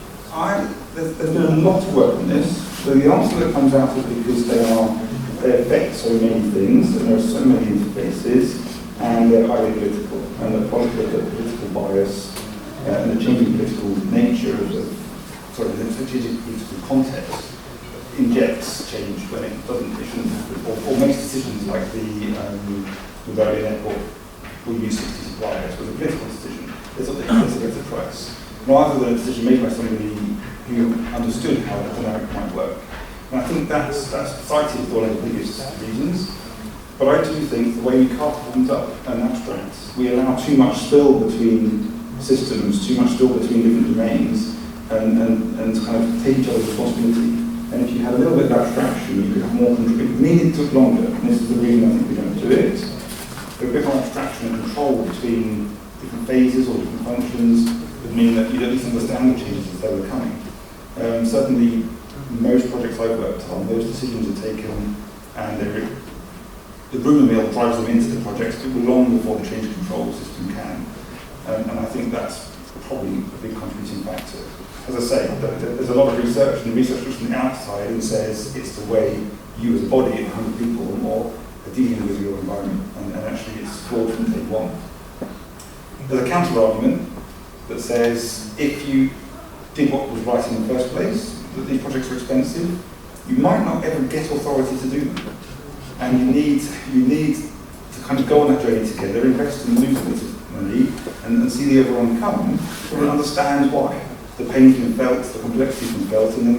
There's been a lot of work on this. So the answer that comes out is because they affect so many things, and there are so many interfaces, and they're highly political, and the political bias and the changing political nature of the strategic political context injects change when it doesn't, it shouldn't happen, or makes decisions like the Berlin airport will use 60 suppliers was a political decision. It's not the price, rather than a decision made by somebody who understood how the dynamic might work. And I think that's cited as one of the biggest reasons. But I do think the way we carve things up and abstract, we allow too much spill between systems, too much spill between different domains, and kind of take each other's responsibility. And if you had a little bit of abstraction, you could have more control. It means it took longer, and this is the reason I think we don't do it. But a bit more abstraction and control between different phases or different functions would mean that you'd at least understand the changes as they were coming. Certainly, most projects I've worked on, those decisions are taken, and the rumour mill drives them into the projects long before the change control system can. And I think that's probably a big contributing factor. As I say, there's a lot of research, and the research looks from the outside and says it's the way you as a body, 100 people or more, are dealing with your environment, and actually it's flawed from day one. There's a counter argument that says if you did what was right in the first place, that these projects are expensive, you might not ever get authority to do them. And you need to kind of go on that journey together, invest and lose a bit of money, and see the overall come, and understand why. The pain's been felt, the complexity's been felt, and then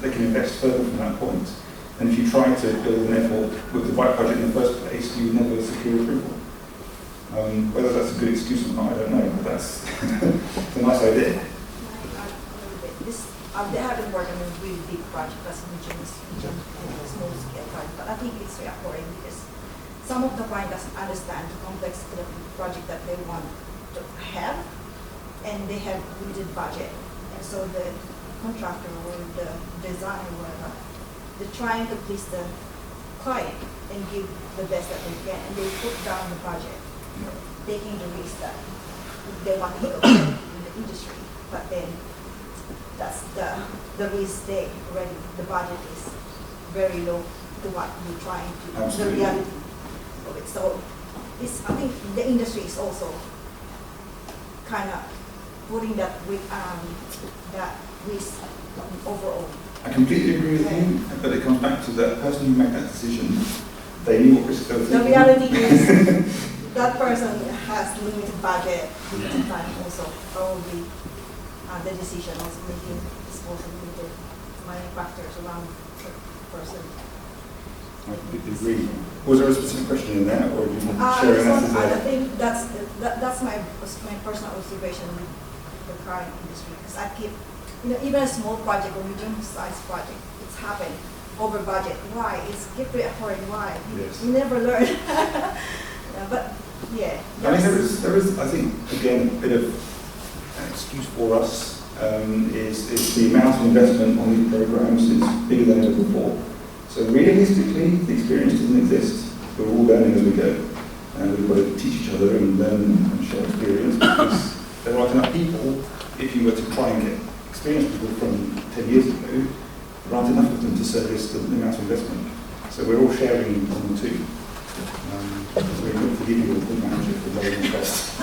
they can invest further from that point. And if you try to build an airport with the right budget in the first place, you never secure approval. Whether that's a good excuse or not, I don't know, but that's it's a nice idea. They haven't worked on a really big project, that's region, small scale project, but I think it's reassuring because some of the clients doesn't understand the complexity of the project that they want to have, and they have limited budget, and so the contractor or the designer or whatever, they're trying to please the client and give the best that they can, and they put down the budget, taking the risk that they want to go in the industry, but then that's the risk they already, the budget is very low to what we're trying to, Absolutely. the reality of it. So I think the industry is also kind of putting that risk overall. I completely agree with you, but it comes back to the person who made that decision. They knew what risk they were taking. The reality is that person has limited budget, limited time also, probably the decision also making responsibility many factors around the person. I completely agree. Was there a specific question in there, or did you share an answer I there? think that's my personal observation with the current industry, because I keep, even a small project or medium-sized project, it's happened over budget. Why? It's keep reoccurring. Why? Yes. You never learn. Yeah, but yeah. I mean, there is, I think, again, a bit of an excuse for us is the amount of investment on these programs is bigger than ever before. So realistically, the experience doesn't exist. We're all learning as we go, and we've got to teach each other and learn and share experience, because there aren't enough people. If you were to try and get experienced people from 10 years ago, there aren't enough of them to service the amount of investment. So we're all sharing on the two. We're going to give you a good manager for lowering costs.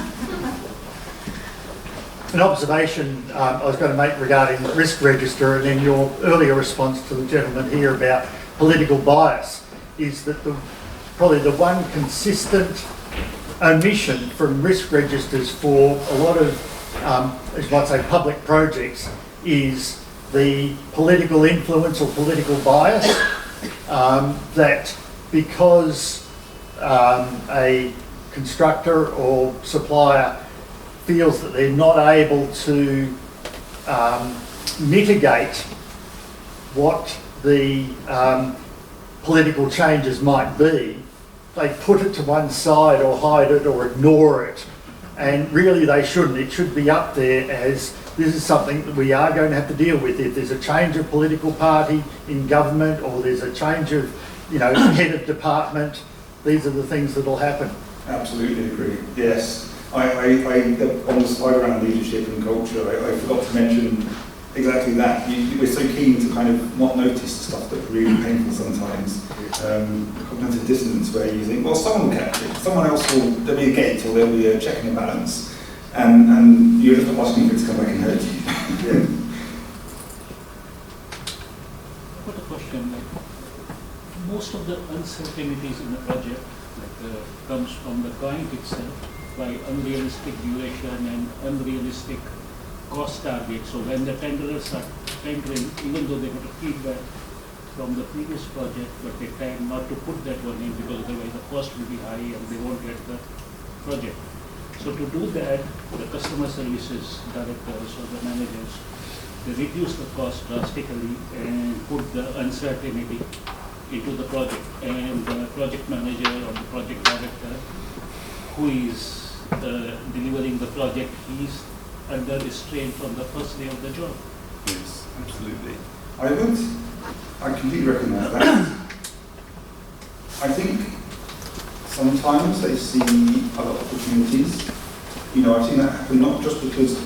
An observation I was going to make regarding the risk register, and then your earlier response to the gentleman here about political bias, is that probably the one consistent omission from risk registers for a lot of, as you might say, public projects is the political influence or political bias, that because a constructor or supplier feels that they're not able to mitigate what the political changes might be, they put it to one side or hide it or ignore it. And really they shouldn't. It should be up there as this is something that we are going to have to deal with. If there's a change of political party in government, or there's a change of, head of department, these are the things that will happen. Absolutely agree. Yes. On the slide around leadership and culture, I forgot to mention exactly that. We're so keen to kind of not notice stuff that's really painful sometimes. Cognitive dissonance, where you think, well, someone will catch it, someone else there'll be a gate, or there'll be a check and a balance, and you're just not asking for it to come back and hurt you. I've got a question. Most of the uncertainties in the project comes from the client itself, by unrealistic duration and unrealistic cost targets. So when the tenderers are tendering, even though they got a feedback from the previous project, but they tend not to put that one in because otherwise the cost will be high and they won't get the project. So to do that, the customer services directors or the managers, they reduce the cost drastically and put the uncertainty into the project. And the project manager or the project director who is delivering the project, he's under restraint from the first day of the job. Yes, absolutely. I completely recognise that. I think sometimes they see other opportunities. I've seen that happen not just because,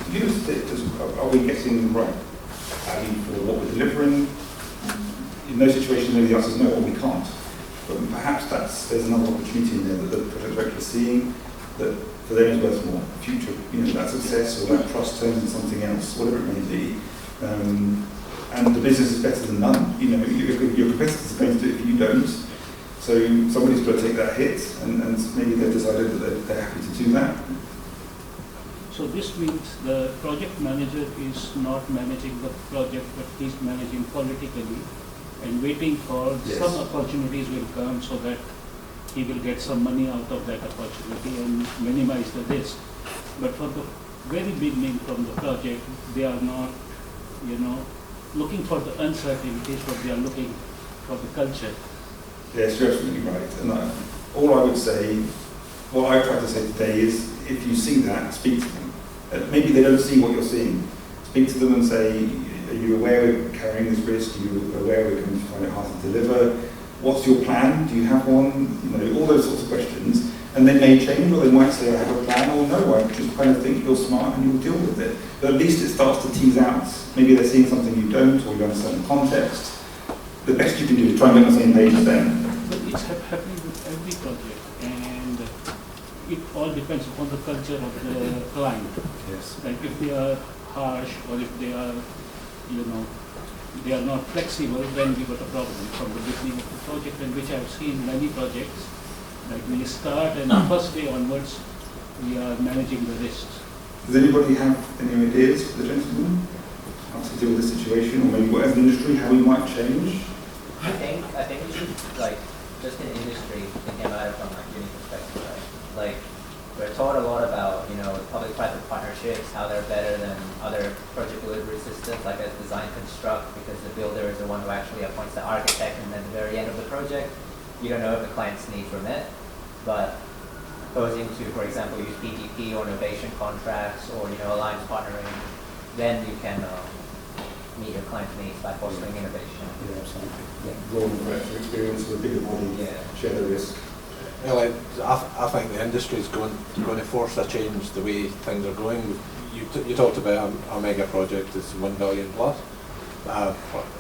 are we getting the right value for what we're delivering? In those situations, maybe the answer is no, or we can't. But perhaps there's another opportunity in there that the project director is seeing, that for them is worth more. Future, that success or that trust turns into something else, whatever it may be. And the business is better than none. Your competitors are going to do it if you don't. So somebody's got to take that hit, and maybe they've decided that they're happy to do that. So this means the project manager is not managing the project, but he's managing politically and waiting for Yes. some opportunities will come so that he will get some money out of that opportunity and minimize the risk. But for the very beginning from the project, they are not, looking for the uncertainties, but they are looking for the culture. Yes, you're absolutely right. And all I would say, what I try to say today is, if you see that, speak to them. Maybe they don't see what you're seeing. Speak to them and say, are you aware we're carrying this risk? Are you aware we're going to find it hard to deliver? What's your plan? Do you have one? All those sorts of questions. And they may change, or they might say, I have a plan, or no, I just kind of think you're smart and you'll deal with it. But at least it starts to tease out. Maybe they're seeing something you don't, or you understand the context. The best you can do is try and get on the same page as them. But it's happening with every project, and it all depends upon the culture of the client. Yes. Like if they are harsh, or if they are, they are not flexible, then we got a problem from the beginning of the project, and which I've seen many projects. Like we start, and the first day onwards, we are managing the risks. Does anybody have any ideas for the gentleman? How to deal with the situation, or maybe whatever industry, how we might change? I think we should, just in industry, thinking about it from uni perspective, right? Like, we're taught a lot about, public-private partnerships, how they're better than other project delivery systems, like a design construct, because the builder is the one who actually appoints the architect, and at the very end of the project, you don't know if the client's needs were met. But proposing to, for example, use PPP or innovation contracts or, alliance partnering, then you can meet your client's needs by fostering innovation. Yeah, absolutely. Broaden the breadth of experience with a bigger body, share the risk. Well, I think the industry is going to force a change the way things are going. You talked about a mega project that's 1 billion plus.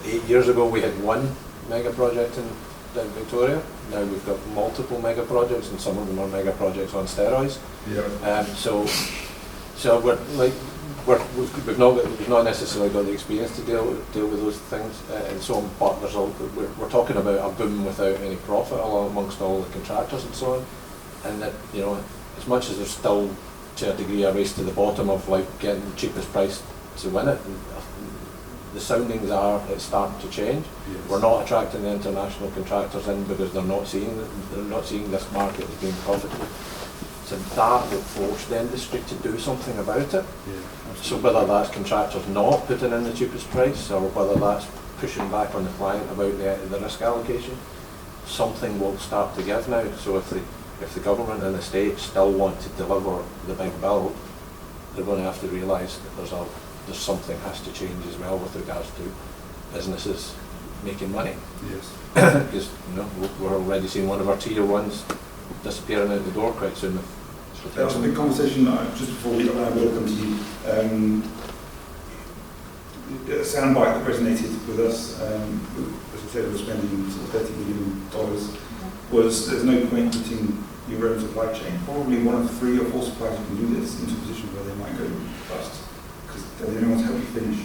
8 years ago we had one mega project in Victoria. Now we've got multiple mega projects, and some of them are mega projects on steroids. Yeah. So we've not necessarily got the experience to deal with those things, and so on. But we're talking about a boom without any profit amongst all the contractors and so on. And that as much as there's still to a degree a race to the bottom of getting the cheapest price to win it, the soundings are it's starting to change. Yes. We're not attracting the international contractors in because they're not seeing this market as being profitable. So that will force the industry to do something about it. Yeah, so whether that's contractors not putting in the cheapest price, or whether that's pushing back on the client about the risk allocation, something will start to give now. So if the government and the state still want to deliver the big build, they're going to have to realise that there's something has to change as well with regards to businesses making money. Yes. Because we're already seeing one of our tier ones disappearing out the door quite soon. That was a big conversation just before we welcome to you. A soundbite that resonated with us, as I said, we're spending sort of $30 million, was there's no point putting your own supply chain. Probably one of 3 or 4 suppliers who can do this into a position where they might go bust, because they're the only ones to help you finish.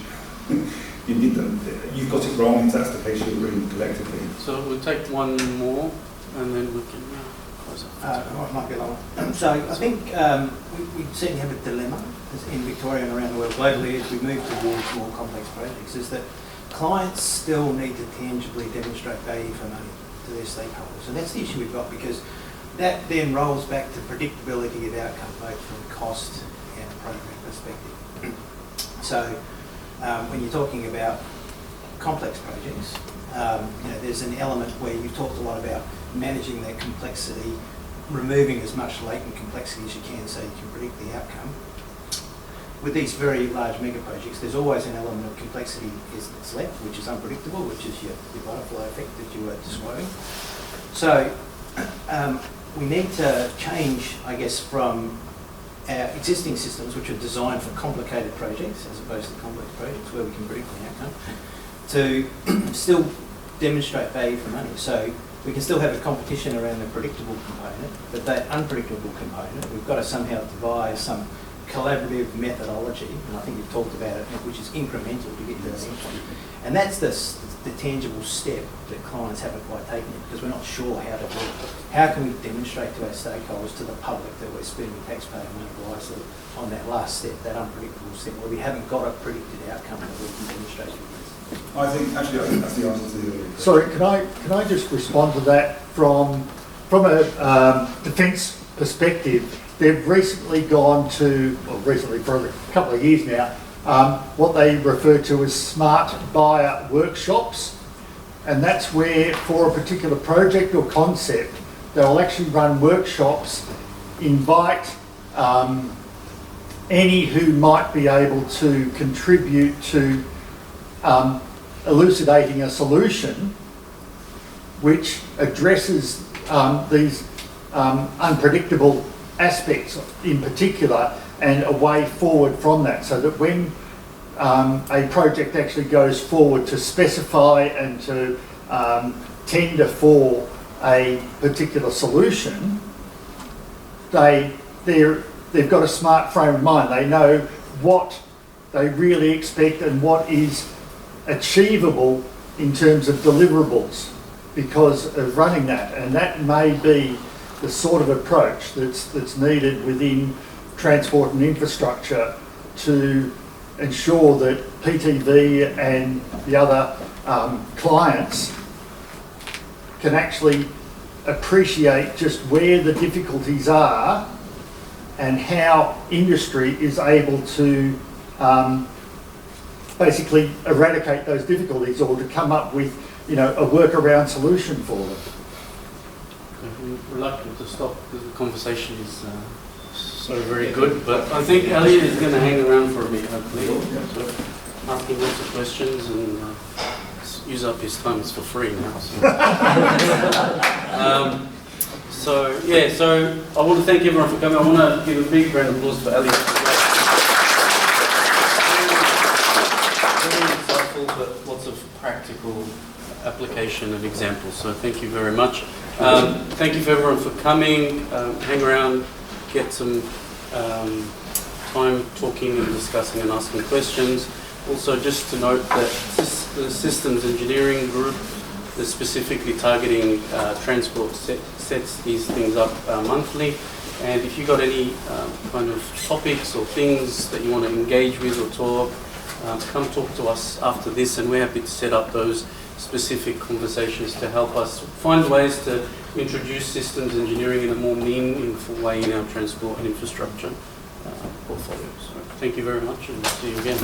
You need them. You've got it wrong if that's the case you're in collectively. So we'll take one more, and then we can close up. It might be long. So I think we certainly have a dilemma in Victoria and around the world globally as we move towards more complex projects, is that clients still need to tangibly demonstrate value for money to their stakeholders. And that's the issue we've got, because that then rolls back to predictability of outcome, both from cost and program perspective. So when you're talking about complex projects, there's an element where you've talked a lot about managing that complexity, removing as much latent complexity as you can so you can predict the outcome. With these very large mega projects, there's always an element of complexity that's left, which is unpredictable, which is your butterfly effect that you were describing. So we need to change, I guess, from our existing systems, which are designed for complicated projects as opposed to complex projects where we can predict the outcome, to still demonstrate value for money. So We can still have a competition around the predictable component, but that unpredictable component, we've got to somehow devise some collaborative methodology, and I think you've talked about it, which is incremental to get to the next one. And that's the tangible step that clients haven't quite taken yet, because we're not sure how to do it. How can we demonstrate to our stakeholders, to the public, that we're spending taxpayer money wisely on that last step, that unpredictable step, where we haven't got a predicted outcome that we can demonstrate with this? I think actually that's the answer to the. Sorry, can I just respond to that from a defence perspective? They've recently gone to, well, recently for a couple of years now, what they refer to as smart buyer workshops, and that's where for a particular project or concept they'll actually run workshops, invite any who might be able to contribute to elucidating a solution which addresses these unpredictable aspects in particular, and a way forward from that, so that when a project actually goes forward to specify and to tender for a particular solution, they've got a smart frame of mind. They know what they really expect and what is achievable in terms of deliverables because of running that, and that may be the sort of approach that's needed within transport and infrastructure to ensure that PTV and the other clients can actually appreciate just where the difficulties are and how industry is able to basically eradicate those difficulties, or to come up with, you know, a workaround solution for them. I'm reluctant to stop because the conversation is so very good, but I think Elliot is going to hang around for a bit, hopefully. So asking lots of questions and use up his time. It's for free now. So. So I want to thank everyone for coming. I want to give a big round of applause for Elliot. Very insightful, but lots of practical application and examples. So thank you very much. Thank you for everyone for coming. Hang around, get some time talking and discussing and asking questions. Also, just to note that the systems engineering group is specifically targeting transport sets these things up monthly. And if you've got any kind of topics or things that you want to engage with or talk, come talk to us after this, and we're happy to set up those specific conversations to help us find ways to introduce systems engineering in a more meaningful way in our transport and infrastructure portfolio. So thank you very much, and see you again.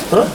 Huh?